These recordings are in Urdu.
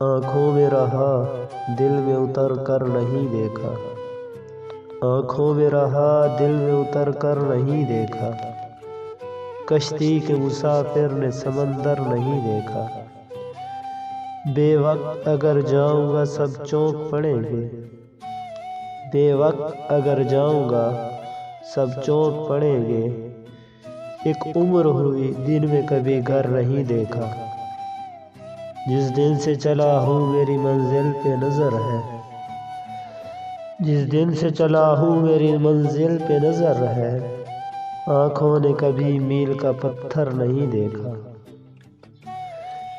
آنکھوں میں رہا دل میں اتر کر نہیں دیکھا، آنکھوں میں رہا دل میں اتر کر نہیں دیکھا، کشتی کے مسافر نے سمندر نہیں دیکھا۔ بے وقت اگر جاؤں گا سب چونک پڑیں گے، بے وقت اگر جاؤں گا سب چونک پڑیں گے، ایک عمر ہوئی دن میں کبھی گھر نہیں دیکھا۔ جس دن سے چلا ہوں میری منزل پہ نظر ہے، جس دن سے چلا ہوں میری منزل پہ نظر ہے، آنکھوں نے کبھی میل کا پتھر نہیں دیکھا۔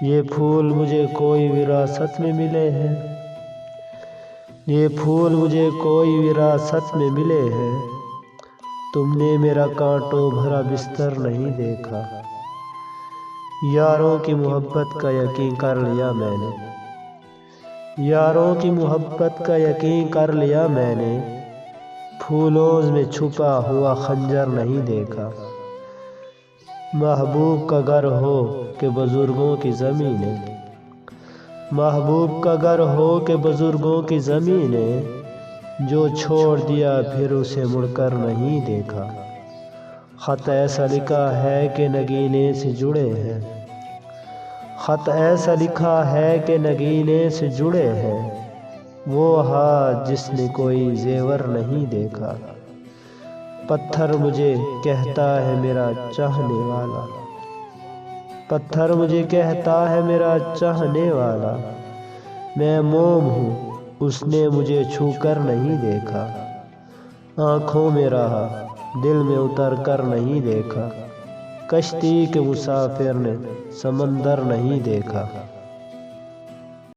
یہ پھول مجھے کوئی وراثت میں ملے ہیں، یہ پھول مجھے کوئی وراثت میں ملے ہیں، تم نے میرا کانٹوں بھرا بستر نہیں دیکھا۔ یاروں کی محبت کا یقین کر لیا میں نے، یاروں کی محبت کا یقین کر لیا میں نے، پھولوں میں چھپا ہوا خنجر نہیں دیکھا۔ محبوب کا گھر ہو کہ بزرگوں کی زمینیں، محبوب کا گھر ہو کہ بزرگوں کی زمینیں، جو چھوڑ دیا پھر اسے مڑ کر نہیں دیکھا۔ خط ایسا لکھا ہے کہ نگینے سے جڑے ہیں، خط ایسا لکھا ہے کہ نگینے سے جڑے ہیں، وہ ہاتھ جس نے کوئی زیور نہیں دیکھا۔ پتھر مجھے کہتا ہے میرا چاہنے والا، پتھر مجھے کہتا ہے میرا چاہنے والا، میں موم ہوں اس نے مجھے چھو کر نہیں دیکھا۔ آنکھوں میں رہا دل میں اتر کر نہیں دیکھا، کشتی کے مسافر نے سمندر نہیں دیکھا۔